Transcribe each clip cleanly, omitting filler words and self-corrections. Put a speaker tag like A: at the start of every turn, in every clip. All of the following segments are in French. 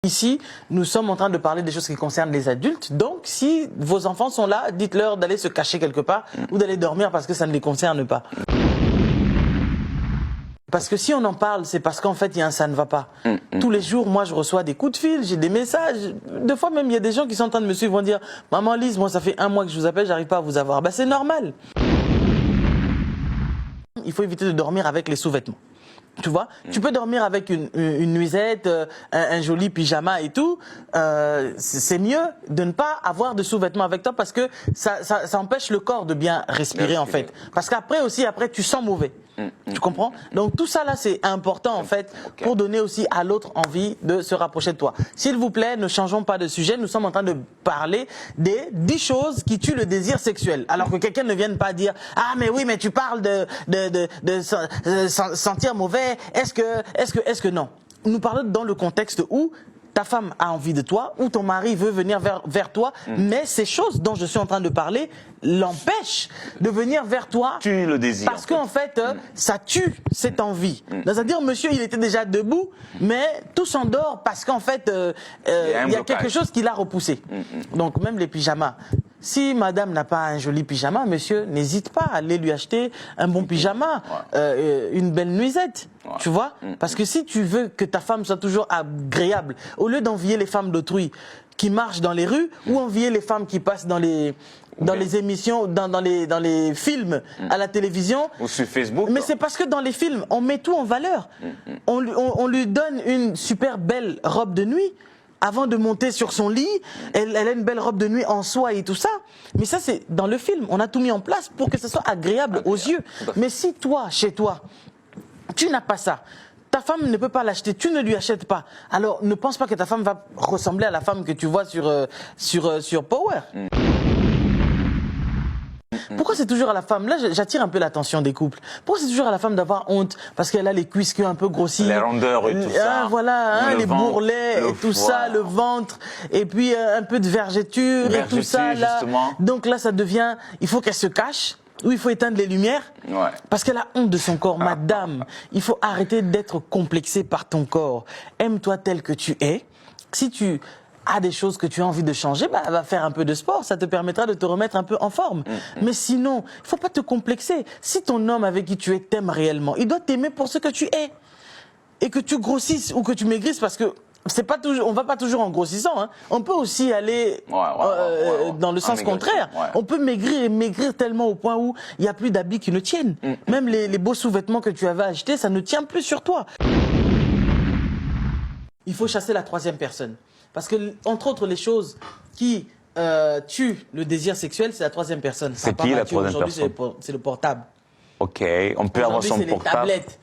A: Ici, nous sommes en train de parler des choses qui concernent les adultes. Donc, si vos enfants sont là, dites-leur d'aller se cacher quelque part ou d'aller dormir parce que ça ne les concerne pas. Parce que si on en parle, c'est parce qu'en fait, il y a un ça ne va pas. Tous les jours, moi, je reçois des coups de fil, j'ai des messages. Deux fois même, il y a des gens qui sont en train de me suivre, vont dire « Maman Lise, moi, ça fait 1 mois que je vous appelle, j'arrive pas à vous avoir. » Ben, c'est normal. Il faut éviter de dormir avec les sous-vêtements. Tu vois, tu peux dormir avec une nuisette, un joli pyjama et tout. C'est mieux de ne pas avoir de sous-vêtements avec toi parce que ça empêche le corps de bien respirer en fait. Parce qu'après aussi, tu sens mauvais. Tu comprends? Donc tout ça là, c'est important en fait pour donner aussi à l'autre envie de se rapprocher de toi. S'il vous plaît, ne changeons pas de sujet. Nous sommes en train de parler des 10 choses qui tuent le désir sexuel. Alors que quelqu'un ne vienne pas dire « Ah mais oui, mais tu parles de sentir mauvais. Est-ce que non ?» Nous parlons dans le contexte où ta femme a envie de toi, ou ton mari veut venir vers toi, mais ces choses dont je suis en train de parler l'empêchent de venir vers toi.
B: Tue le désir.
A: Parce qu'en fait, ça tue cette envie. C'est-à-dire, monsieur, il était déjà debout, mais tout s'endort parce qu'en fait, il y a quelque chose qui l'a repoussé. Donc, même les pyjamas. Si madame n'a pas un joli pyjama, monsieur, n'hésite pas à aller lui acheter un bon pyjama, une belle nuisette, tu vois. Parce que si tu veux que ta femme soit toujours agréable, au lieu d'envier les femmes d'autrui qui marchent dans les rues, ou envier les femmes qui passent dans les émissions, dans les films à la télévision.
B: Ou sur Facebook.
A: Mais c'est parce que dans les films, on met tout en valeur. On lui donne une super belle robe de nuit. Avant de monter sur son lit, elle a une belle robe de nuit en soie et tout ça. Mais ça, c'est dans le film. On a tout mis en place pour que ce soit agréable aux yeux. Mais si toi, chez toi, tu n'as pas ça, ta femme ne peut pas l'acheter, tu ne lui achètes pas. Alors, ne pense pas que ta femme va ressembler à la femme que tu vois sur Power. Pourquoi c'est toujours à la femme? Là, j'attire un peu l'attention des couples. Pourquoi c'est toujours à la femme d'avoir honte? Parce qu'elle a les cuisses un peu grossies.
B: Les rondeurs et tout ça.
A: Voilà, les bourrelets et tout ça, le ventre. Et puis un peu de vergeture et tout ça. Là.
B: Justement.
A: Donc là, ça devient... Il faut qu'elle se cache. Ou il faut éteindre les lumières. Parce qu'elle a honte de son corps. Madame, il faut arrêter d'être complexée par ton corps. Aime-toi tel que tu es. Si tu... des choses que tu as envie de changer, va faire un peu de sport, ça te permettra de te remettre un peu en forme. Mais sinon, il faut pas te complexer. Si ton homme avec qui tu es t'aime réellement, il doit t'aimer pour ce que tu es. Et que tu grossisses ou que tu maigrisses, parce que c'est pas toujours, on va pas toujours en grossissant. Hein. On peut aussi aller dans le sens contraire. On peut maigrir tellement au point où il n'y a plus d'habits qui ne tiennent. Même les beaux sous-vêtements que tu avais achetés, ça ne tient plus sur toi. Il faut chasser la troisième personne. Parce que, entre autres, les choses qui tuent le désir sexuel, c'est la troisième personne.
B: C'est qui la troisième personne?
A: C'est le portable.
B: Ok, on peut avoir son portable.
A: Les tablettes.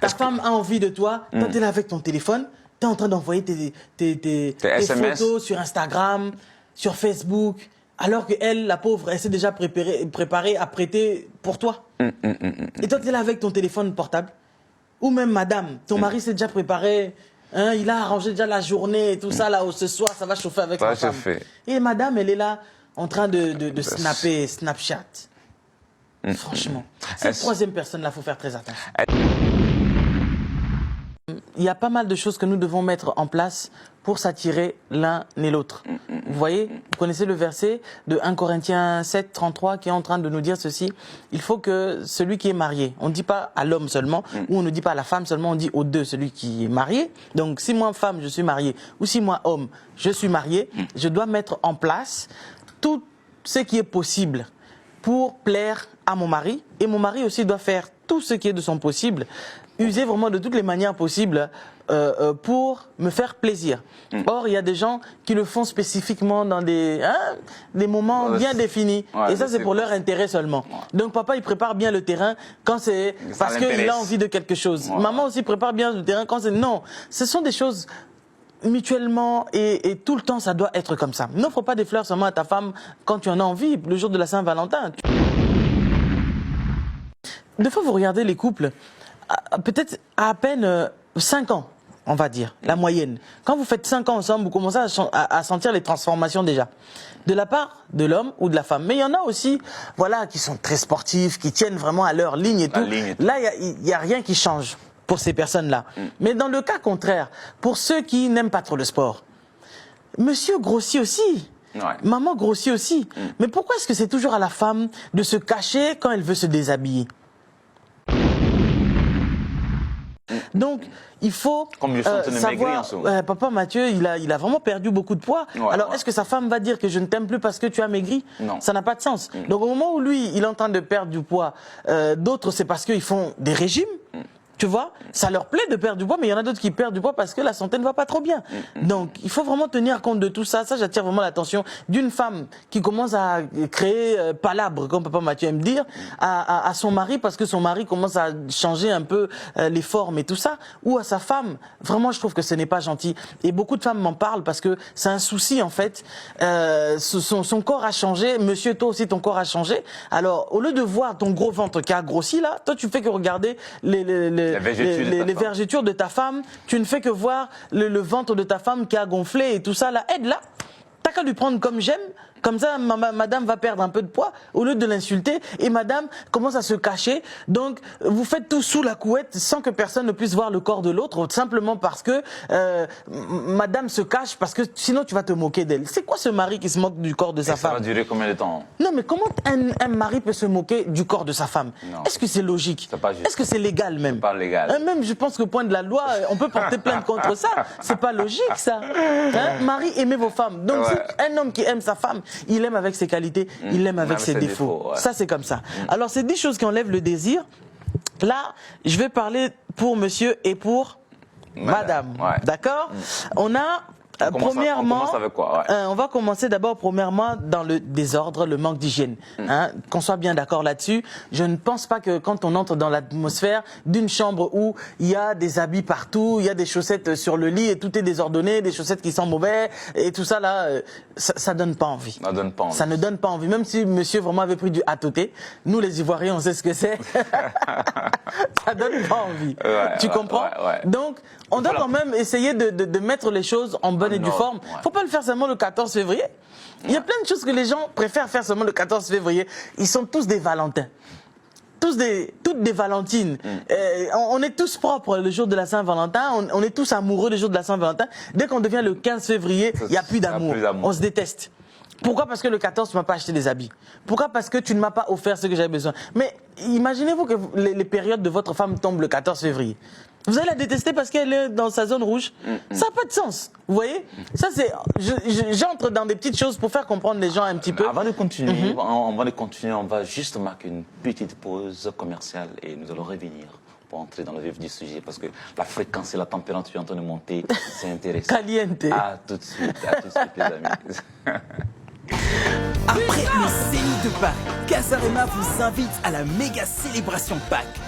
A: Ta femme a envie de toi, toi tu es là avec ton téléphone, tu es en train d'envoyer tes photos sur Instagram, sur Facebook, alors qu'elle, la pauvre, elle s'est déjà préparée à prêter pour toi. Et toi tu es là avec ton téléphone portable. Ou même madame, ton mari s'est déjà préparé... il a arrangé déjà la journée et tout ça, là, ce soir, ça va chauffer avec sa femme. Et madame, elle est là, en train de snapper Snapchat. Franchement, cette troisième personne-là, il faut faire très attention. Il y a pas mal de choses que nous devons mettre en place pour s'attirer l'un et l'autre. Vous voyez, vous connaissez le verset de 1 Corinthiens 7, 33 qui est en train de nous dire ceci. Il faut que celui qui est marié, on ne dit pas à l'homme seulement, ou on ne dit pas à la femme seulement, on dit aux deux, celui qui est marié. Donc si moi femme, je suis marié, ou si moi homme, je suis marié, je dois mettre en place tout ce qui est possible pour plaire à mon mari. Et mon mari aussi doit faire tout ce qui est de son possible, user vraiment de toutes les manières possibles pour me faire plaisir. Or, il y a des gens qui le font spécifiquement dans des moments bien définis. Et ça, c'est pour leur intérêt seulement. Donc, papa, il prépare bien le terrain quand c'est parce qu'il a envie de quelque chose. Maman aussi prépare bien le terrain quand c'est... Non, ce sont des choses... mutuellement et tout le temps, ça doit être comme ça. N'offre pas des fleurs seulement à ta femme quand tu en as envie, le jour de la Saint-Valentin. Des fois, vous regardez les couples, peut-être à peine 5 ans, on va dire, la moyenne. Quand vous faites 5 ans ensemble, vous commencez à sentir les transformations déjà. De la part de l'homme ou de la femme. Mais il y en a aussi, voilà, qui sont très sportifs, qui tiennent vraiment à leur ligne et tout. Là, il n'y a rien qui change. pour ces personnes-là. Mais dans le cas contraire, pour ceux qui n'aiment pas trop le sport, monsieur grossit aussi.
B: Ouais.
A: Maman grossit aussi. Mais pourquoi est-ce que c'est toujours à la femme de se cacher quand elle veut se déshabiller? Donc, il faut savoir, papa Mathieu, il a vraiment perdu beaucoup de poids. Ouais, alors, est-ce que sa femme va dire que je ne t'aime plus parce que tu as maigri? Non. Ça n'a pas de sens. Donc, au moment où lui, il est en train de perdre du poids, d'autres, c'est parce qu'ils font des régimes. Tu vois, ça leur plaît de perdre du poids, mais il y en a d'autres qui perdent du poids parce que la santé ne va pas trop bien. Donc, il faut vraiment tenir compte de tout ça. Ça, j'attire vraiment l'attention d'une femme qui commence à créer palabre, comme papa Mathieu aime dire, à son mari parce que son mari commence à changer un peu les formes et tout ça, ou à sa femme. Vraiment, je trouve que ce n'est pas gentil. Et beaucoup de femmes m'en parlent parce que c'est un souci, en fait. Son corps a changé. Monsieur, toi aussi, ton corps a changé. Alors, au lieu de voir ton gros ventre qui a grossi, là, toi, tu fais que regarder les vergetures de ta femme, tu ne fais que voir le ventre de ta femme qui a gonflé et tout ça, là, aide-la. T'as qu'à lui prendre comme j'aime, comme ça madame va perdre un peu de poids au lieu de l'insulter et madame commence à se cacher. Donc vous faites tout sous la couette sans que personne ne puisse voir le corps de l'autre, simplement parce que madame se cache, parce que sinon tu vas te moquer d'elle. C'est quoi ce mari qui se moque du corps de sa femme?
B: Ça va durer combien de temps?
A: Non, mais comment un mari peut se moquer du corps de sa femme? Est-ce que c'est logique? Est-ce que c'est légal même?
B: C'est pas légal.
A: Même je pense qu'au point de la loi, on peut porter plainte contre ça. C'est pas logique ça. Hein? Mari, aimez vos femmes. Donc un homme qui aime sa femme, il l'aime avec ses qualités, il l'aime avec ses défauts. Ça, c'est comme ça. Alors, c'est 10 choses qui enlèvent le désir. Là, je vais parler pour monsieur et pour madame. D'accord? On a... premièrement,
B: on commence avec quoi?
A: On va commencer d'abord premièrement dans le désordre, le manque d'hygiène. Hein, qu'on soit bien d'accord là-dessus. Je ne pense pas que quand on entre dans l'atmosphère d'une chambre où il y a des habits partout, il y a des chaussettes sur le lit et tout est désordonné, des chaussettes qui sentent mauvais et tout ça là, ça donne pas envie.
B: Ça donne pas envie.
A: Ça ne donne pas envie. Même si monsieur vraiment avait pris du hatoté, nous les Ivoiriens on sait ce que c'est. Ça donne pas envie. Tu comprends? Donc on doit quand même essayer de mettre les choses en bonne et due forme. Faut pas le faire seulement le 14 février. Il y a plein de choses que les gens préfèrent faire seulement le 14 février. Ils sont tous des Valentins. Toutes des Valentines. On est tous propres le jour de la Saint-Valentin. On est tous amoureux le jour de la Saint-Valentin. Dès qu'on devient le 15 février, il n'y a plus d'amour. On se déteste. Pourquoi? Parce que le 14, tu ne m'as pas acheté des habits. Pourquoi? Parce que tu ne m'as pas offert ce que j'avais besoin. Mais imaginez-vous que les périodes de votre femme tombent le 14 février. Vous allez la détester parce qu'elle est dans sa zone rouge. Ça n'a pas de sens. Vous voyez? Ça, c'est, j'entre dans des petites choses pour faire comprendre les gens un petit peu.
B: Avant de continuer, on va juste marquer une petite pause commerciale et nous allons revenir pour entrer dans le vif du sujet parce que la fréquence et la température en train de monter, c'est intéressant.
A: Caliente.
B: À tout de suite, les amis.
C: Après le Zénith de Paris, Casarema vous invite à la méga célébration Pâques.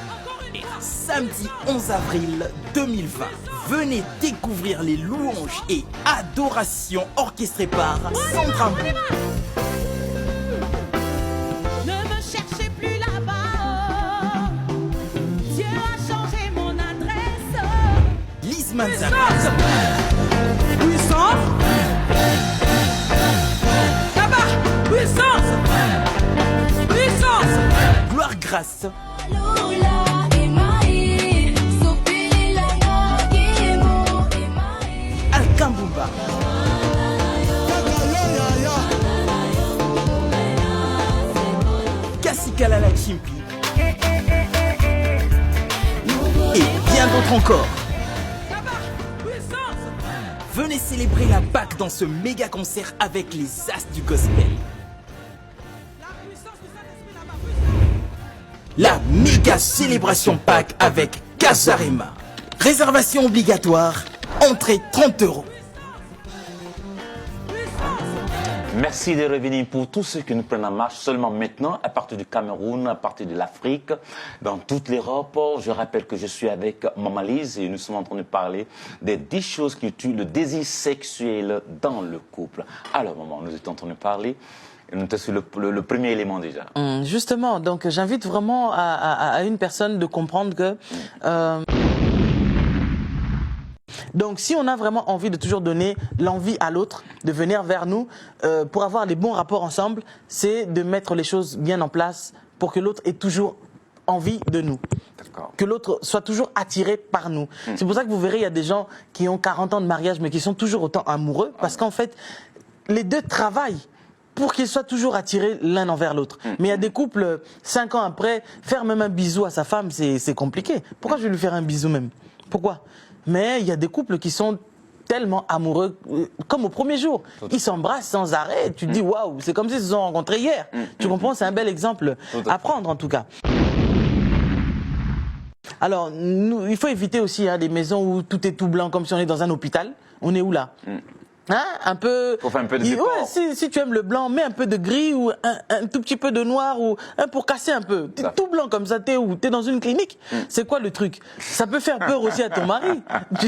C: Et samedi 11 avril 2020, venez découvrir les louanges et adorations orchestrées par Sandra Mbou.
D: Ne me cherchez plus là-bas, Dieu a changé mon adresse.
C: Lise Manzana.
D: Puissance. Là-bas. Puissance. Puissance.
C: Gloire Grâce. Alkambumba. Kassikalala Chimpi. Et bien d'autres encore. Venez célébrer la Pâque dans ce méga concert avec les As du Gospel. La méga célébration Pâques avec Casarema. Réservation obligatoire, entrée 30 €.
B: Merci de revenir pour tous ceux qui nous prennent en marche seulement maintenant, à partir du Cameroun, à partir de l'Afrique, dans toute l'Europe. Je rappelle que je suis avec Maman Lise et nous sommes en train de parler des 10 choses qui tuent le désir sexuel dans le couple. Alors maman, nous étions en train de parler. On était sur le premier élément déjà.
A: Justement, donc j'invite vraiment à une personne de comprendre que... Donc si on a vraiment envie de toujours donner l'envie à l'autre de venir vers nous pour avoir les bons rapports ensemble, c'est de mettre les choses bien en place pour que l'autre ait toujours envie de nous. Que l'autre soit toujours attiré par nous. C'est pour ça que vous verrez, il y a des gens qui ont 40 ans de mariage, mais qui sont toujours autant amoureux, parce qu'en fait, les deux travaillent pour qu'ils soient toujours attirés l'un envers l'autre. Mais il y a des couples, 5 ans après, faire même un bisou à sa femme, c'est compliqué. Pourquoi je vais lui faire un bisou même? Pourquoi? Mais il y a des couples qui sont tellement amoureux, comme au premier jour. Ils s'embrassent sans arrêt. Tu te dis, waouh, c'est comme s'ils se sont rencontrés hier. Tu comprends? C'est un bel exemple à prendre, en tout cas. Alors, il faut éviter aussi des maisons où tout est tout blanc, comme si on est dans un hôpital. On est où là? Hein, un peu.
B: Faut faire un peu de décor.
A: Ouais, si tu aimes le blanc, mets un peu de gris ou un tout petit peu de noir ou pour casser un peu. T'es tout blanc comme ça, t'es où? T'es dans une clinique? C'est quoi le truc? Ça peut faire peur aussi à ton mari.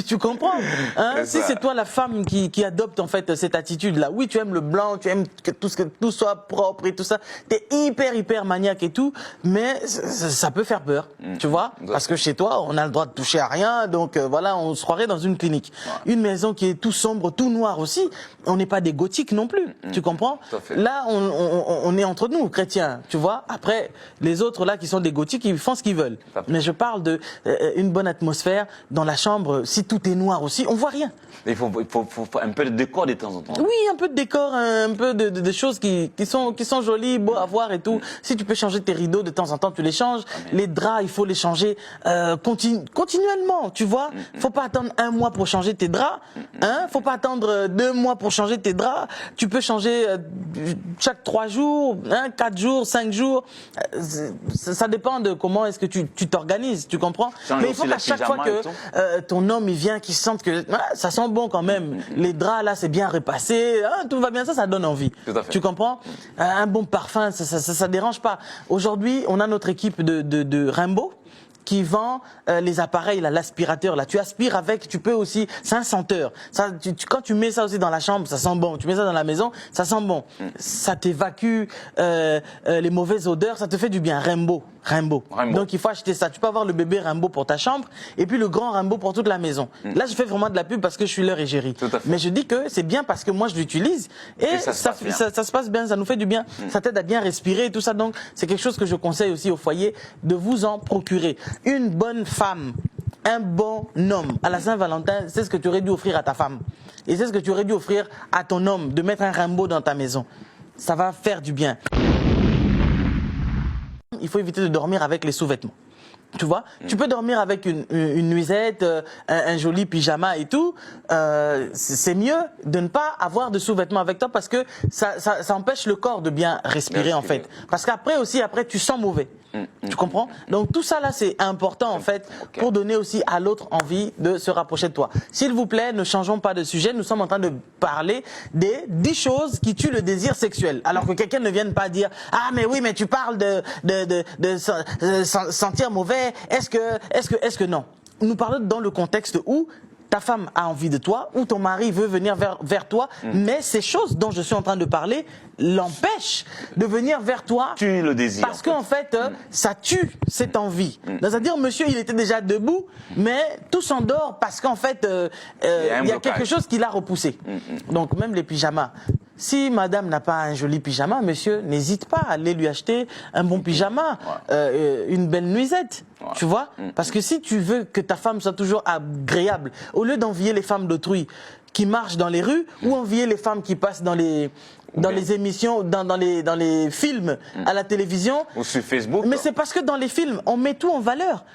A: Tu comprends? Hein? Si c'est toi la femme qui adopte en fait cette attitude-là. Oui, tu aimes le blanc, tu aimes que tout soit propre et tout ça. T'es hyper maniaque et tout, mais ça peut faire peur. Tu vois? Parce que chez toi, on a le droit de toucher à rien, donc voilà, on se croirait dans une clinique. Une maison qui est tout sombre, tout noir aussi. On n'est pas des gothiques non plus, tu comprends? Là, on est entre nous, chrétiens, tu vois. Après, les autres là qui sont des gothiques, ils font ce qu'ils veulent. Mais je parle de une bonne atmosphère dans la chambre. Si tout est noir aussi, on voit rien.
B: Il faut un peu de décor de temps en temps.
A: Oui, un peu de décor, un peu de choses qui sont jolies, beaux à voir et tout. Si tu peux changer tes rideaux de temps en temps, tu les changes. Les draps, il faut les changer continuellement, tu vois. Faut pas attendre 1 mois pour changer tes draps, hein. Faut pas attendre 2 mois pour changer tes draps. Tu peux changer chaque 3 jours, 4 jours, 5 jours. Ça dépend de comment est-ce que tu t'organises, tu comprends? Mais il faut qu'à chaque fois que ton homme il vient, qu'il sente que ça sent bon quand même. Les draps là, c'est bien repassé, tout va bien, ça donne envie. Tu comprends? Un bon parfum, ça dérange pas. Aujourd'hui, on a notre équipe de Rainbow qui vend les appareils, l'aspirateur. Là, tu aspires avec, tu peux aussi, c'est un senteur. Ça, quand tu mets ça aussi dans la chambre, ça sent bon. Tu mets ça dans la maison, ça sent bon. Ça t'évacue les mauvaises odeurs, ça te fait du bien. Rainbow. Donc il faut acheter ça. Tu peux avoir le bébé Rainbow pour ta chambre et puis le grand Rainbow pour toute la maison. Là, je fais vraiment de la pub parce que je suis leur égérie. Mais je dis que c'est bien parce que moi je l'utilise et ça se passe bien, ça nous fait du bien. Ça t'aide à bien respirer et tout ça. Donc c'est quelque chose que je conseille aussi au foyer de vous en procurer. Une bonne femme, un bon homme à la Saint-Valentin, c'est ce que tu aurais dû offrir à ta femme. Et c'est ce que tu aurais dû offrir à ton homme, de mettre un Rainbow dans ta maison. Ça va faire du bien. Il faut éviter de dormir avec les sous-vêtements. Tu vois, tu peux dormir avec une nuisette, un joli pyjama et tout. C'est mieux de ne pas avoir de sous-vêtements avec toi parce que ça empêche le corps de bien respirer en fait. Parce qu'après aussi, tu sens mauvais. Tu comprends? Donc tout ça là, c'est important en fait pour donner aussi à l'autre envie de se rapprocher de toi. S'il vous plaît, ne changeons pas de sujet. Nous sommes en train de parler des 10 choses qui tuent le désir sexuel. Alors que quelqu'un ne vienne pas dire « Ah mais oui, mais tu parles de sentir mauvais. Est-ce que non ?» Nous parlons dans le contexte où ta femme a envie de toi ou ton mari veut venir vers toi, mais ces choses dont je suis en train de parler l'empêchent de venir vers toi.
B: Tue le désir.
A: Parce qu'en fait, ça tue cette envie. C'est-à-dire, monsieur, il était déjà debout, mais tout s'endort parce qu'en fait, il y a quelque chose qui l'a repoussé. Donc, même les pyjamas. Si madame n'a pas un joli pyjama, monsieur, n'hésite pas à aller lui acheter un bon pyjama, une belle nuisette, tu vois. Parce que si tu veux que ta femme soit toujours agréable, au lieu d'envier les femmes d'autrui qui marchent dans les rues, ou envier les femmes qui passent dans les émissions, dans les films à la télévision.
B: Ou sur Facebook.
A: Mais c'est parce que dans les films, on met tout en valeur.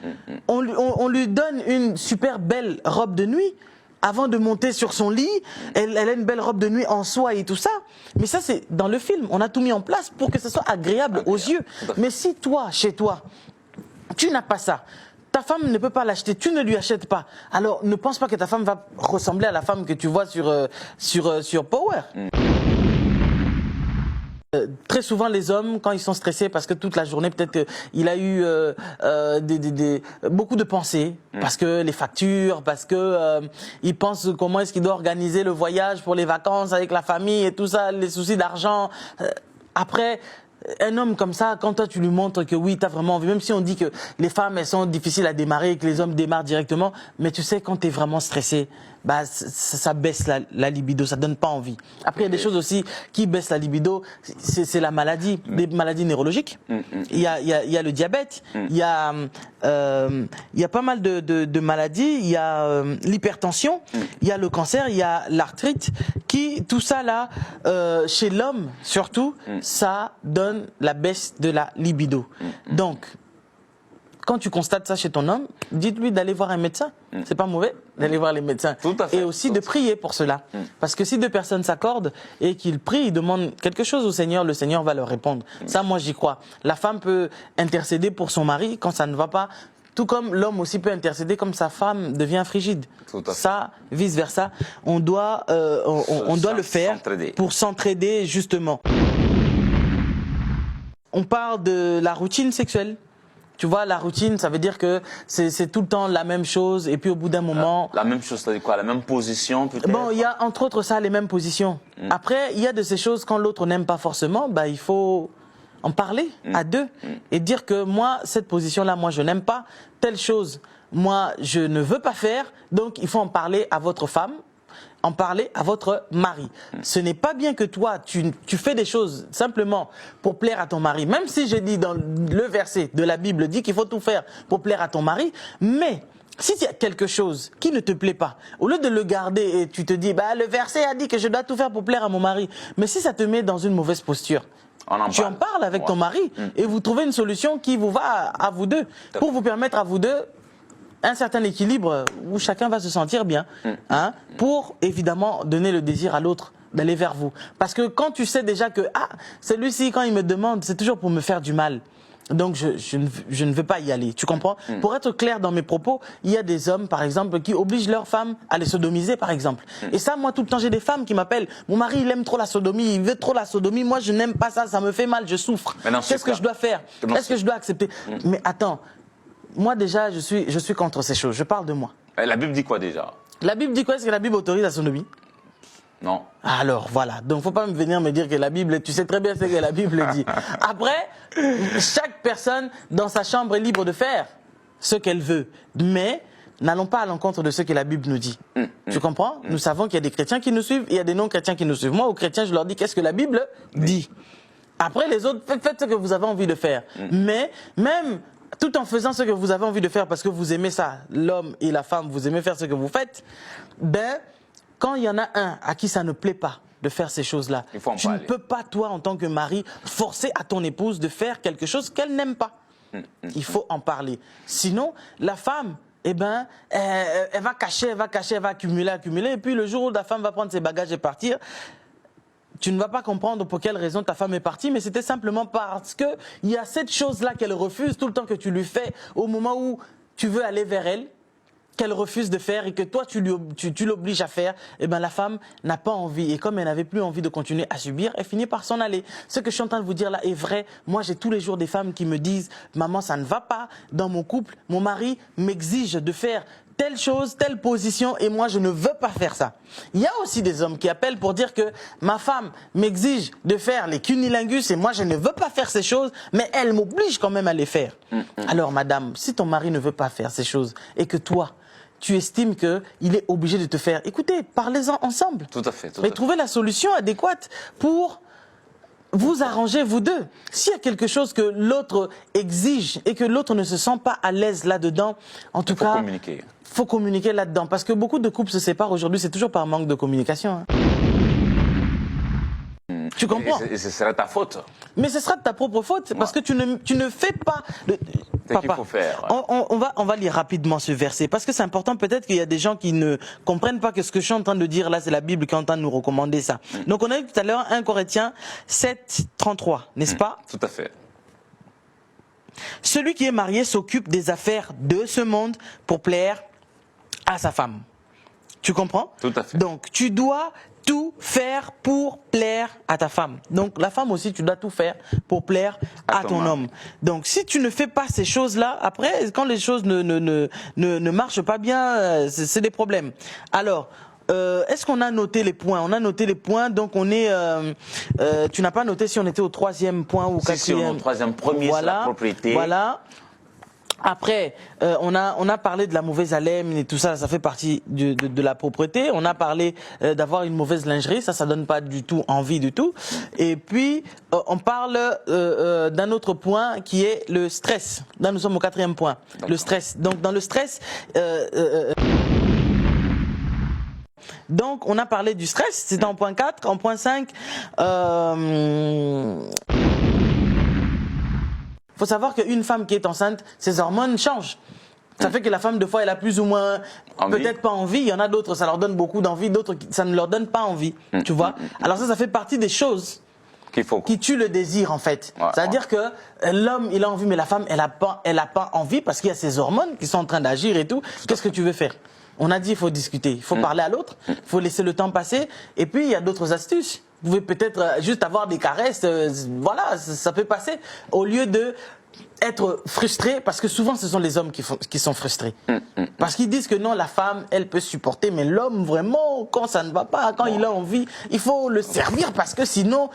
A: On lui donne une super belle robe de nuit. Avant de monter sur son lit, elle a une belle robe de nuit en soie et tout ça. Mais ça, c'est dans le film. On a tout mis en place pour que ce soit agréable aux yeux. Mais si toi, chez toi, tu n'as pas ça, ta femme ne peut pas l'acheter, tu ne lui achètes pas. Alors, ne pense pas que ta femme va ressembler à la femme que tu vois sur Power. Très souvent, les hommes, quand ils sont stressés, parce que toute la journée, peut-être il a eu beaucoup de pensées, parce que les factures, parce que il pense comment est-ce qu'il doit organiser le voyage pour les vacances avec la famille et tout ça, les soucis d'argent. Après, un homme comme ça, quand toi tu lui montres que oui, tu as vraiment envie, même si on dit que les femmes elles sont difficiles à démarrer et que les hommes démarrent directement, mais tu sais, quand tu es vraiment stressé, bah, ça baisse la libido, ça donne pas envie. Après, il y a des choses aussi qui baissent la libido, c'est la maladie, des maladies neurologiques. Il y a le diabète, il y a pas mal de maladies, il y a l'hypertension, il y a le cancer, il y a l'arthrite, tout ça là, chez l'homme surtout, ça donne la baisse de la libido. Donc, quand tu constates ça chez ton homme, dites-lui d'aller voir un médecin. C'est pas mauvais d'aller voir les médecins.
B: Tout à fait.
A: Et aussi de prier pour cela. Parce que si deux personnes s'accordent et qu'ils prient, ils demandent quelque chose au Seigneur, le Seigneur va leur répondre. Ça, moi, j'y crois. La femme peut intercéder pour son mari quand ça ne va pas. Tout comme l'homme aussi peut intercéder comme sa femme devient frigide. Ça, vice-versa. On doit le faire pour s'entraider, justement. On parle de la routine sexuelle. Tu vois, la routine, ça veut dire que c'est tout le temps la même chose et puis au bout d'un moment...
B: La même chose, c'est-à-dire quoi? La même position peut-être?
A: Bon, il y a entre autres ça, les mêmes positions. Après, il y a de ces choses, quand l'autre n'aime pas forcément, bah, il faut en parler à deux et dire que moi, cette position-là, moi, je n'aime pas. Telle chose, moi, je ne veux pas faire. Donc, il faut en parler à votre femme, en parler à votre mari. Ce n'est pas bien que toi, tu fais des choses simplement pour plaire à ton mari. Même si j'ai dit dans le verset de la Bible, dit qu'il faut tout faire pour plaire à ton mari, mais si il y a quelque chose qui ne te plaît pas, au lieu de le garder et tu te dis, bah, le verset a dit que je dois tout faire pour plaire à mon mari, mais si ça te met dans une mauvaise posture, tu en parles avec ton mari et vous trouvez une solution qui vous va à vous deux, pour vous permettre à vous deux un certain équilibre où chacun va se sentir bien, hein, pour évidemment donner le désir à l'autre d'aller vers vous. Parce que quand tu sais déjà que celui-ci, quand il me demande, c'est toujours pour me faire du mal. Donc je ne veux pas y aller, tu comprends? Pour être clair dans mes propos, il y a des hommes par exemple qui obligent leurs femmes à les sodomiser par exemple. Et ça, moi tout le temps j'ai des femmes qui m'appellent, mon mari il aime trop la sodomie, il veut trop la sodomie, moi je n'aime pas ça, ça me fait mal, je souffre. Qu'est-ce que je dois faire? Est-ce que je dois accepter? Mais attends, moi déjà je suis contre ces choses, je parle de moi.
B: La Bible dit quoi déjà? La
A: Bible dit quoi? Est-ce que la Bible autorise la sodomie?
B: Non.
A: Alors voilà, donc faut pas venir me dire que la Bible, tu sais très bien ce que la Bible dit. Après, chaque personne dans sa chambre est libre de faire ce qu'elle veut, mais n'allons pas à l'encontre de ce que la Bible nous dit. Tu comprends? Nous savons qu'il y a des chrétiens qui nous suivent et il y a des non-chrétiens qui nous suivent. Moi, aux chrétiens, je leur dis qu'est-ce que la Bible dit. Après, les autres, faites ce que vous avez envie de faire. Mais même tout en faisant ce que vous avez envie de faire parce que vous aimez ça, l'homme et la femme, vous aimez faire ce que vous faites, ben, quand il y en a un à qui ça ne plaît pas de faire ces choses-là, tu ne peux pas, toi, en tant que mari, forcer à ton épouse de faire quelque chose qu'elle n'aime pas. Il faut en parler. Sinon, la femme, eh ben, elle va cacher, elle va accumuler. Et puis le jour où la femme va prendre ses bagages et partir, tu ne vas pas comprendre pour quelle raison ta femme est partie, mais c'était simplement parce qu'il y a cette chose-là qu'elle refuse tout le temps que tu lui fais au moment où tu veux aller vers elle, qu'elle refuse de faire et que toi tu l'obliges à faire, eh ben la femme n'a pas envie. Et comme elle n'avait plus envie de continuer à subir, elle finit par s'en aller. Ce que je suis en train de vous dire là est vrai. Moi, j'ai tous les jours des femmes qui me disent « Maman, ça ne va pas dans mon couple. Mon mari m'exige de faire telle chose, telle position et moi, je ne veux pas faire ça. » Il y a aussi des hommes qui appellent pour dire que ma femme m'exige de faire les cunilingus et moi, je ne veux pas faire ces choses, mais elle m'oblige quand même à les faire. Alors, madame, si ton mari ne veut pas faire ces choses et que toi, tu estimes qu'il est obligé de te faire, écoutez, parlez-en ensemble.
B: Tout à fait.
A: Et trouvez la solution adéquate pour vous arranger, vous deux. S'il y a quelque chose que l'autre exige et que l'autre ne se sent pas à l'aise là-dedans, en tout cas, il faut communiquer là-dedans. Parce que beaucoup de couples se séparent aujourd'hui, c'est toujours par manque de communication. Hein. Tu comprends?
B: Et ce sera ta faute.
A: Mais ce sera de ta propre faute, parce que tu ne fais pas...
B: C'est qu'il faut faire.
A: On va lire rapidement ce verset, parce que c'est important, peut-être qu'il y a des gens qui ne comprennent pas que ce que je suis en train de dire là, c'est la Bible qui est en train de nous recommander ça. Donc on a vu tout à l'heure 1 Corinthiens 7, 33, n'est-ce pas?
B: Tout à fait.
A: Celui qui est marié s'occupe des affaires de ce monde pour plaire à sa femme. Tu comprends?
B: Tout à fait.
A: Donc tu dois tout faire pour plaire à ta femme. Donc la femme aussi, tu dois tout faire pour plaire à ton homme. Donc si tu ne fais pas ces choses-là, après, quand les choses ne marchent pas bien, c'est des problèmes. Alors, est-ce qu'on a noté les points? On a noté les points, donc on est... tu n'as pas noté si on était au 3e point ou 4e.
B: Si on est au 3e, premier,
A: voilà,
B: c'est la propriété.
A: Voilà. Après, on a parlé de la mauvaise haleine et tout ça, ça fait partie de la propreté. On a parlé d'avoir une mauvaise lingerie, ça donne pas du tout envie du tout. Et puis, on parle d'un autre point qui est le stress. Là, nous sommes au 4e point, le stress. Donc, dans le stress... Donc, on a parlé du stress, c'était en point 4. En point 5, faut savoir qu'une femme qui est enceinte, ses hormones changent. Ça fait que la femme, de fois, elle a plus ou moins, peut-être pas envie. Il y en a d'autres, ça leur donne beaucoup d'envie, d'autres, ça ne leur donne pas envie. Tu vois? Alors ça fait partie des choses qui tuent le désir, en fait. C'est-à-dire que l'homme, il a envie, mais la femme, elle a pas envie parce qu'il y a ses hormones qui sont en train d'agir et tout. Qu'est-ce que tu veux faire? On a dit il faut discuter, il faut parler à l'autre, il faut laisser le temps passer. Et puis, il y a d'autres astuces. Vous pouvez peut-être juste avoir des caresses, voilà, ça peut passer. Au lieu de être frustré, parce que souvent, ce sont les hommes qui sont frustrés. Parce qu'ils disent que non, la femme, elle peut supporter, mais l'homme, vraiment, quand ça ne va pas, quand il a envie, il faut le servir parce que sinon,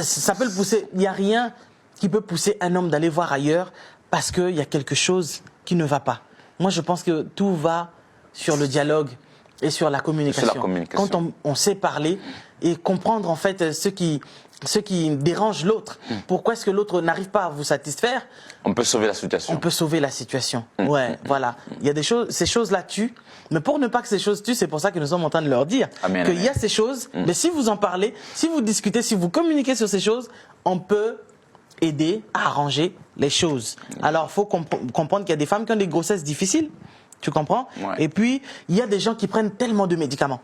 A: ça peut le pousser. Il n'y a rien qui peut pousser un homme d'aller voir ailleurs parce qu'il y a quelque chose qui ne va pas. Moi, je pense que tout va sur le dialogue et sur la communication. Quand on sait parler et comprendre en fait ce qui dérange l'autre, pourquoi est-ce que l'autre n'arrive pas à vous satisfaire,
B: on peut sauver la situation.
A: On peut sauver la situation. Ouais, voilà. Il y a des choses, ces choses-là tuent. Mais pour ne pas que ces choses tuent, c'est pour ça que nous sommes en train de leur dire qu'il y a ces choses. Mais si vous en parlez, si vous discutez, si vous communiquez sur ces choses, on peut aider à arranger les choses. Alors, il faut comprendre qu'il y a des femmes qui ont des grossesses difficiles. Tu comprends? Et puis, il y a des gens qui prennent tellement de médicaments.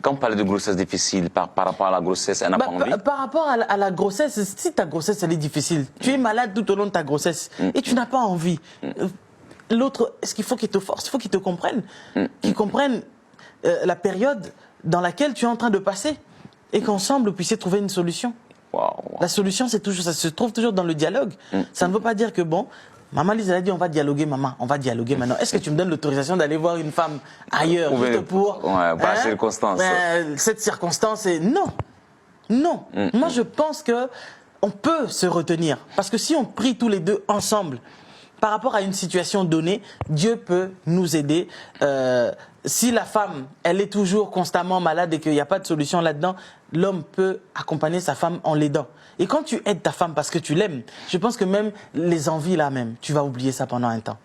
B: Quand on parle de grossesse difficile, par rapport à la grossesse, elle n'a pas envie?
A: Par rapport à la grossesse, si ta grossesse elle est difficile, tu es malade tout au long de ta grossesse et tu n'as pas envie. L'autre, est-ce qu'il faut qu'il te force? Il faut qu'il te comprenne. Qu'il comprenne la période dans laquelle tu es en train de passer et qu'ensemble, vous puissiez trouver une solution. La solution, ça se trouve toujours dans le dialogue. Ça ne veut pas dire que bon... Maman Lise, elle a dit on va dialoguer, maman, on va dialoguer maintenant. Est-ce que tu me donnes l'autorisation d'aller voir une femme ailleurs juste pour
B: par circonstance.
A: Cette circonstance est non, non. Moi je pense que on peut se retenir parce que si on prie tous les deux ensemble par rapport à une situation donnée, Dieu peut nous aider. Si la femme, elle est toujours constamment malade et qu'il n'y a pas de solution là-dedans, l'homme peut accompagner sa femme en l'aidant. Et quand tu aides ta femme parce que tu l'aimes, je pense que même les envies là même, tu vas oublier ça pendant un temps.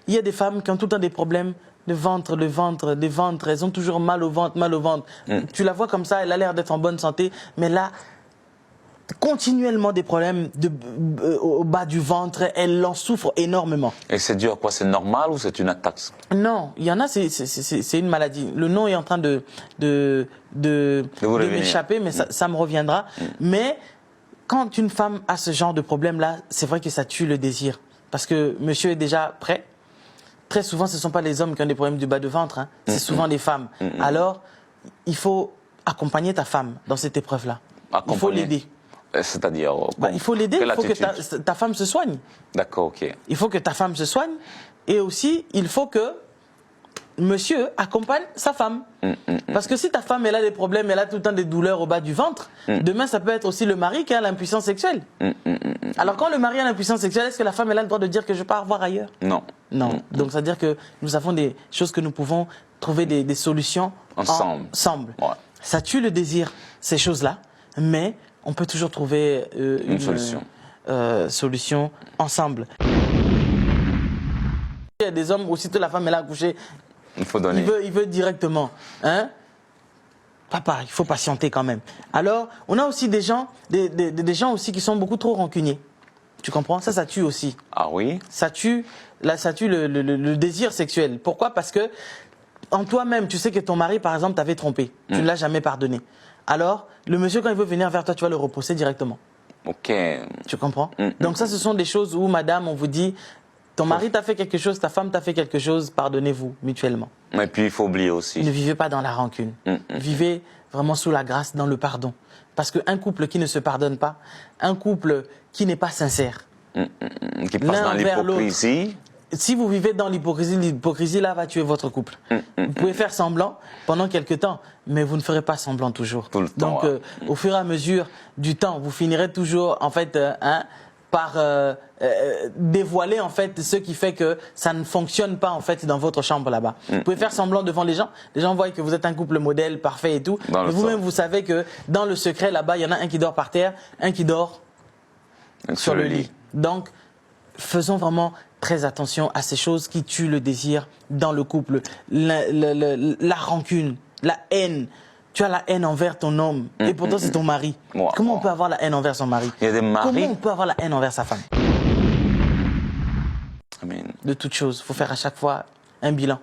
A: Il y a des femmes qui ont tout le temps des problèmes de ventre, elles ont toujours mal au ventre, Tu la vois comme ça, elle a l'air d'être en bonne santé, mais là, continuellement des problèmes au bas du ventre, elle en souffre énormément.
B: Et c'est dû à quoi? C'est normal ou c'est une attaque?
A: Non, il y en a, c'est une maladie. Le nom est en train de m'échapper, mais ça me reviendra. Mais quand une femme a ce genre de problème-là, c'est vrai que ça tue le désir. Parce que monsieur est déjà prêt. Très souvent, ce ne sont pas les hommes qui ont des problèmes du bas de ventre, hein. C'est souvent les femmes. Alors, il faut accompagner ta femme dans cette épreuve-là. Il faut l'aider.
B: C'est-à-dire
A: il faut l'aider, il faut que ta femme se soigne.
B: D'accord, ok.
A: Il faut que ta femme se soigne et aussi il faut que monsieur accompagne sa femme. Parce que si ta femme elle a des problèmes, elle a tout le temps des douleurs au bas du ventre, demain ça peut être aussi le mari qui a l'impuissance sexuelle. Alors quand le mari a l'impuissance sexuelle, est-ce que la femme elle a le droit de dire que je pars voir ailleurs? Non. Non. Donc ça veut dire que nous avons des choses que nous pouvons trouver des solutions ensemble. Ouais. Ça tue le désir, ces choses-là, mais on peut toujours trouver une solution ensemble. Il y a des hommes, aussitôt la femme elle a accouché,
B: il faut donner.
A: Il veut directement. Hein? Papa, il faut patienter quand même. Alors, on a aussi des gens aussi qui sont beaucoup trop rancuniers. Tu comprends? Ça tue aussi.
B: Ah oui?
A: Ça tue le désir sexuel. Pourquoi? Parce que en toi-même, tu sais que ton mari, par exemple, t'avait trompé. Tu ne l'as jamais pardonné. Alors, le monsieur, quand il veut venir vers toi, tu vas le repousser directement. Ok. Tu comprends? Donc ça, ce sont des choses où, madame, on vous dit, ton mari t'a fait quelque chose, ta femme t'a fait quelque chose, pardonnez-vous mutuellement. Et puis, il faut oublier aussi. Ne vivez pas dans la rancune. Vivez vraiment sous la grâce, dans le pardon. Parce qu'un couple qui ne se pardonne pas, un couple qui n'est pas sincère,
B: qui passe dans l'hypocrisie,
A: si vous vivez dans l'hypocrisie là va tuer votre couple. Vous pouvez faire semblant pendant quelques temps, mais vous ne ferez pas semblant toujours.
B: Tout le temps,
A: Donc, au fur et à mesure du temps, vous finirez toujours, en fait, par dévoiler en fait ce qui fait que ça ne fonctionne pas en fait dans votre chambre là-bas. Vous pouvez faire semblant devant les gens voient que vous êtes un couple modèle parfait et tout, mais vous-même vous savez que dans le secret là-bas, il y en a un qui dort par terre, un qui dort sur le lit. Donc, faisons vraiment très attention à ces choses qui tuent le désir dans le couple, la rancune, la haine. Tu as la haine envers ton homme et pourtant c'est ton mari. Comment on peut avoir la haine envers son mari?
B: Il y a des maris.
A: Comment on peut avoir la haine envers sa femme?
B: Amen.
A: De toute chose, il faut faire à chaque fois un bilan.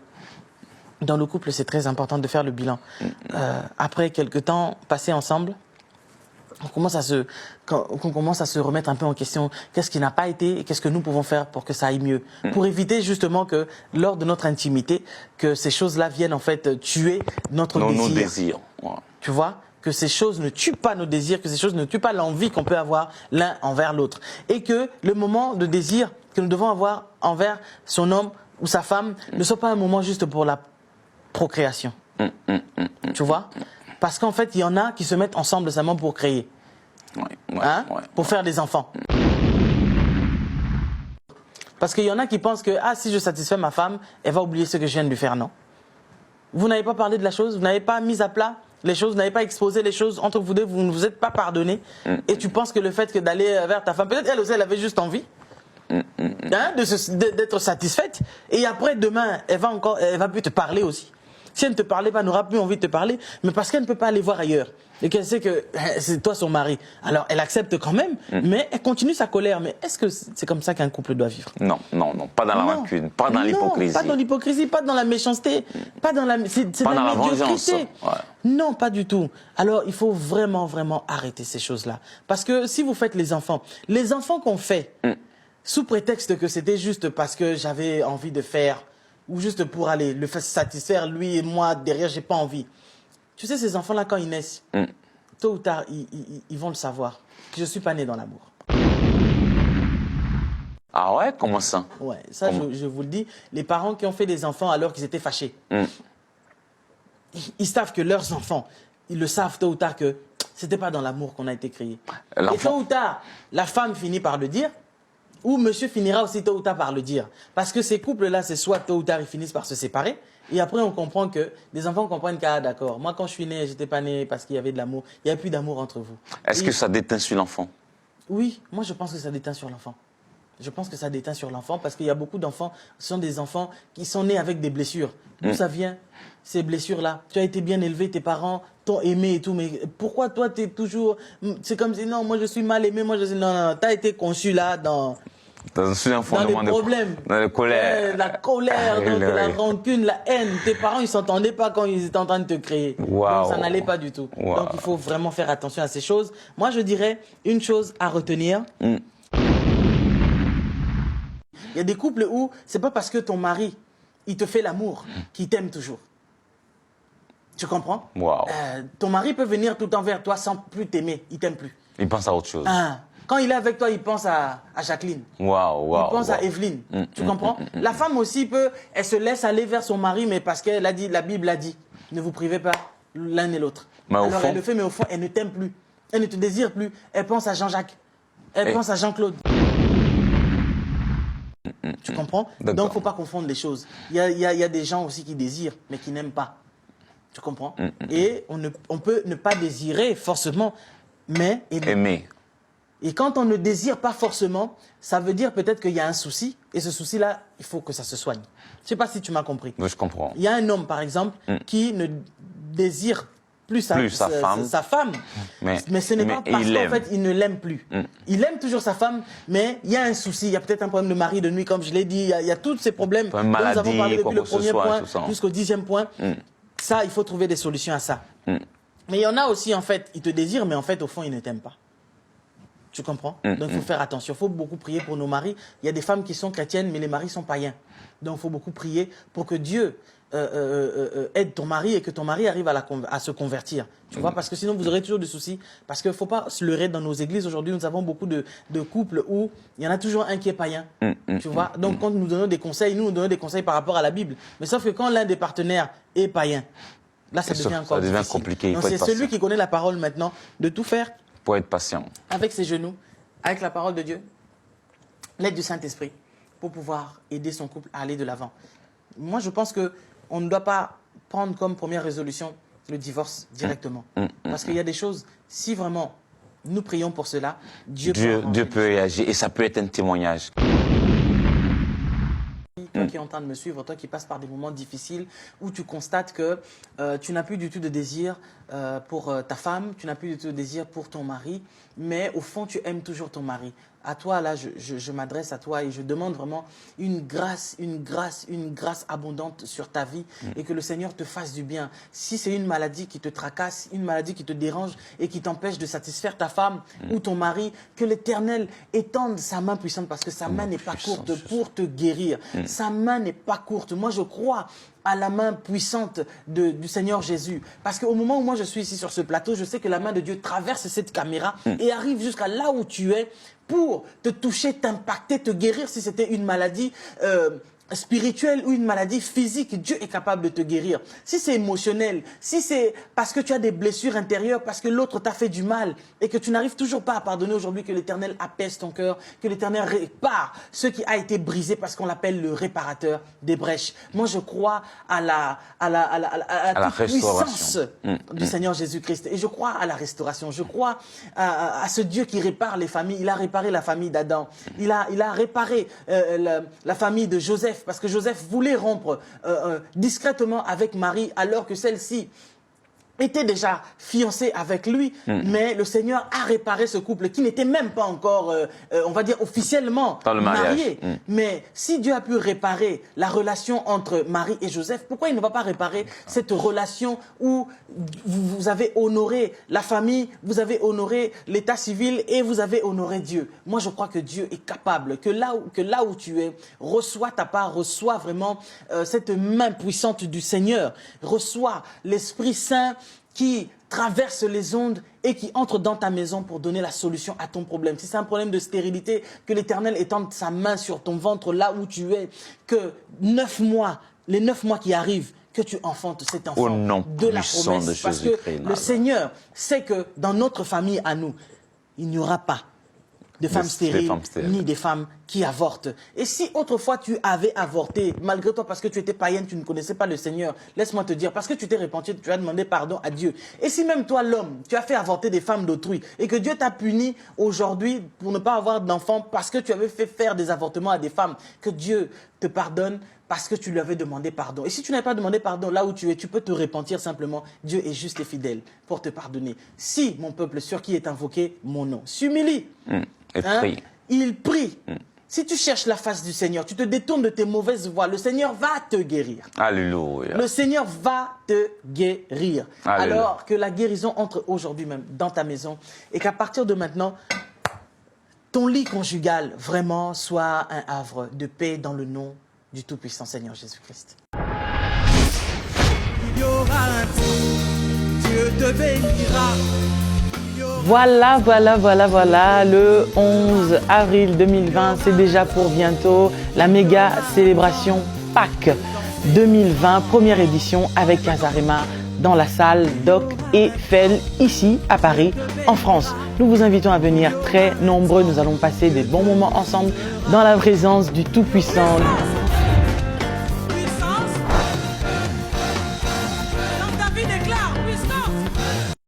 A: Dans le couple, c'est très important de faire le bilan. Après quelques temps passés ensemble, on commence à se remettre un peu en question. Qu'est-ce qui n'a pas été et qu'est-ce que nous pouvons faire pour que ça aille mieux? Pour éviter justement que lors de notre intimité, que ces choses-là viennent en fait tuer notre désir.
B: Nos désirs. Ouais.
A: Tu vois? Que ces choses ne tuent pas nos désirs, que ces choses ne tuent pas l'envie qu'on peut avoir l'un envers l'autre. Et que le moment de désir que nous devons avoir envers son homme ou sa femme ne soit pas un moment juste pour la procréation. Tu vois? Parce qu'en fait, il y en a qui se mettent ensemble seulement pour créer. Pour faire des enfants. Parce qu'il y en a qui pensent que si je satisfais ma femme, elle va oublier ce que je viens de lui faire. Non. Vous n'avez pas parlé de la chose, vous n'avez pas mis à plat les choses, vous n'avez pas exposé les choses entre vous deux, vous ne vous êtes pas pardonné. Et tu penses que le fait que d'aller vers ta femme, peut-être elle aussi, elle avait juste envie d'être satisfaite. Et après, demain, elle va plus te parler aussi. Si elle ne te parlait pas, elle n'aura plus envie de te parler, mais parce qu'elle ne peut pas aller voir ailleurs. Et qu'elle sait que c'est toi son mari. Alors elle accepte quand même, mais elle continue sa colère. Mais est-ce que c'est comme ça qu'un couple doit vivre?
B: Non, pas dans la rancune, pas dans l'hypocrisie.
A: Pas dans l'hypocrisie, pas dans la méchanceté, pas dans la médiocrité.
B: Ouais.
A: Non, pas du tout. Alors il faut vraiment, vraiment arrêter ces choses-là. Parce que si vous faites les enfants qu'on fait, sous prétexte que c'était juste parce que j'avais envie de faire, ou juste pour aller le faire satisfaire lui et moi, derrière, j'ai pas envie. Tu sais, ces enfants-là, quand ils naissent, tôt ou tard, ils vont le savoir. Que je suis pas né dans l'amour.
B: Ah ouais? Comment ça?
A: Ouais, ça, je vous le dis. Les parents qui ont fait des enfants alors qu'ils étaient fâchés, ils savent que leurs enfants, ils le savent tôt ou tard que c'était pas dans l'amour qu'on a été créé. Et tôt ou tard, la femme finit par le dire, ou monsieur finira aussi tôt ou tard par le dire. Parce que ces couples-là, c'est soit tôt ou tard, ils finissent par se séparer. Et après, on comprend que les enfants comprennent d'accord. Moi, quand je suis né, j'étais pas né parce qu'il y avait de l'amour. Il n'y a plus d'amour entre vous.
B: Est-ce que ça déteint sur l'enfant?
A: Oui, moi, je pense que ça déteint sur l'enfant. Je pense que ça déteint sur l'enfant parce qu'il y a beaucoup d'enfants, ce sont des enfants qui sont nés avec des blessures. D'où ça vient, ces blessures-là? Tu as été bien élevé, tes parents t'ont aimé et tout, mais pourquoi toi, tu es toujours... C'est comme si, non, moi, je suis mal aimé, moi, je suis... Non, tu as été conçu là dans les problèmes.
B: Dans la colère.
A: La colère, donc, la rancune, la haine. Tes parents, ils s'entendaient pas quand ils étaient en train de te créer.
B: Wow.
A: Donc, ça n'allait pas du tout.
B: Wow.
A: Donc, il faut vraiment faire attention à ces choses. Moi, je dirais une chose à retenir. Il y a des couples où c'est pas parce que ton mari, il te fait l'amour, qu'il t'aime toujours. Tu comprends?
B: Wow.
A: Ton mari peut venir tout le temps vers toi sans plus t'aimer. Il t'aime plus.
B: Il pense à autre chose.
A: Quand il est avec toi, il pense à Jacqueline. Il pense à Evelyne. Tu comprends? La femme aussi elle se laisse aller vers son mari, mais parce qu'elle a dit, la Bible a dit, ne vous privez pas l'un et l'autre. Alors elle le fait, mais au fond, elle ne t'aime plus. Elle ne te désire plus. Elle pense à Jean-Jacques. Elle pense à Jean-Claude. Tu comprends? Donc, il ne faut pas confondre les choses. Il y a des gens aussi qui désirent, mais qui n'aiment pas. Tu comprends? Et on peut ne pas désirer forcément, mais aimer. Et quand on ne désire pas forcément, ça veut dire peut-être qu'il y a un souci. Et ce souci-là, il faut que ça se soigne. Je ne sais pas si tu m'as compris.
B: Oui, je comprends.
A: Il y a un homme, par exemple, qui ne désire plus sa femme. Mais ce n'est pas parce qu'en fait, il ne l'aime plus. Il aime toujours sa femme, mais il y a un souci. Il y a peut-être un problème de mari de nuit, comme je l'ai dit. Il y a tous ces problèmes dont nous avons parlé depuis le premier point jusqu'au 10e point. Ça, il faut trouver des solutions à ça. Mais il y en a aussi, en fait, ils te désirent, mais en fait, au fond, ils ne t'aiment pas. Tu comprends? Donc, il faut faire attention. Il faut beaucoup prier pour nos maris. Il y a des femmes qui sont chrétiennes, mais les maris sont païens. Donc, il faut beaucoup prier pour que Dieu aide ton mari et que ton mari arrive à se convertir. Tu vois, parce que sinon vous aurez toujours des soucis. Parce qu'il ne faut pas se leurrer dans nos églises. Aujourd'hui, nous avons beaucoup de couples où il y en a toujours un qui est païen. Tu vois, donc quand nous donnons des conseils, nous donnons des conseils par rapport à la Bible. Mais sauf que quand l'un des partenaires est païen, là ça devient encore difficile.
B: Compliqué.
A: Donc c'est celui qui connaît la parole maintenant de tout faire.
B: Pour être patient.
A: Avec ses genoux, avec la parole de Dieu, l'aide du Saint-Esprit, pour pouvoir aider son couple à aller de l'avant. Moi, je pense qu'on ne doit pas prendre comme première résolution le divorce directement. Parce qu'il y a des choses, si vraiment nous prions pour cela, Dieu
B: peut réagir et ça peut être un témoignage.
A: Toi qui es en train de me suivre, toi qui passes par des moments difficiles où tu constates que tu n'as plus du tout de désir pour ta femme, tu n'as plus du tout de désir pour ton mari, mais au fond tu aimes toujours ton mari. À toi, là, je m'adresse à toi et je demande vraiment une grâce abondante sur ta vie et que le Seigneur te fasse du bien. Si c'est une maladie qui te tracasse, une maladie qui te dérange et qui t'empêche de satisfaire ta femme ou ton mari, que l'Éternel étende sa main puissante parce que sa main n'est pas courte pour te guérir. Sa main n'est pas courte. Moi, je crois à la main puissante du Seigneur Jésus. Parce qu'au moment où moi je suis ici sur ce plateau, je sais que la main de Dieu traverse cette caméra et arrive jusqu'à là où tu es pour te toucher, t'impacter, te guérir si c'était une maladie spirituelle ou une maladie physique. Dieu est capable de te guérir. Si c'est émotionnel, si c'est parce que tu as des blessures intérieures, parce que l'autre t'a fait du mal et que tu n'arrives toujours pas à pardonner aujourd'hui, que l'Éternel apaise ton cœur, que l'Éternel répare ce qui a été brisé parce qu'on l'appelle le réparateur des brèches. Moi, je crois à la puissance du Seigneur Jésus-Christ et je crois à la restauration. Je crois à ce Dieu qui répare les familles. Il a réparé la famille d'Adam. Il a réparé la famille de Joseph. Parce que Joseph voulait rompre discrètement avec Marie alors que celle-ci était déjà fiancée avec lui, mais le Seigneur a réparé ce couple qui n'était même pas encore, on va dire, officiellement marié. Mais si Dieu a pu réparer la relation entre Marie et Joseph, pourquoi il ne va pas réparer cette relation où vous avez honoré la famille, vous avez honoré l'état civil et vous avez honoré Dieu? Moi, je crois que Dieu est capable, que là où tu es, reçois ta part, reçois vraiment cette main puissante du Seigneur, reçois l'Esprit Saint qui traverse les ondes et qui entre dans ta maison pour donner la solution à ton problème. Si c'est un problème de stérilité, que l'Éternel étende sa main sur ton ventre là où tu es, que les 9 mois qui arrivent, que tu enfantes cet enfant de la promesse. Parce que le Seigneur sait que dans notre famille à nous, il n'y aura pas de femmes stériles, ni des femmes qui avortent. Et si autrefois tu avais avorté, malgré toi, parce que tu étais païenne, tu ne connaissais pas le Seigneur, laisse-moi te dire, parce que tu t'es repenti, tu as demandé pardon à Dieu. Et si même toi, l'homme, tu as fait avorter des femmes d'autrui, et que Dieu t'a puni aujourd'hui pour ne pas avoir d'enfants, parce que tu avais fait faire des avortements à des femmes, que Dieu te pardonne, parce que tu lui avais demandé pardon. Et si tu n'avais pas demandé pardon là où tu es, tu peux te repentir simplement. Dieu est juste et fidèle pour te pardonner. Si mon peuple sur qui est invoqué mon nom s'humilie, il prie. Si tu cherches la face du Seigneur, tu te détournes de tes mauvaises voies, le Seigneur va te guérir.
B: Alléluia.
A: Le Seigneur va te guérir. Alléluia. Alors que la guérison entre aujourd'hui même dans ta maison et qu'à partir de maintenant, ton lit conjugal vraiment soit un havre de paix dans le nom du tout-puissant Seigneur Jésus-Christ.
C: Il y aura un temps, Dieu te bénira.
A: Voilà, le 11 avril 2020, c'est déjà pour bientôt la méga célébration Pâques 2020, première édition avec Casarema dans la salle Doc Eiffel, ici à Paris, en France. Nous vous invitons à venir très nombreux, nous allons passer des bons moments ensemble dans la présence du Tout-Puissant.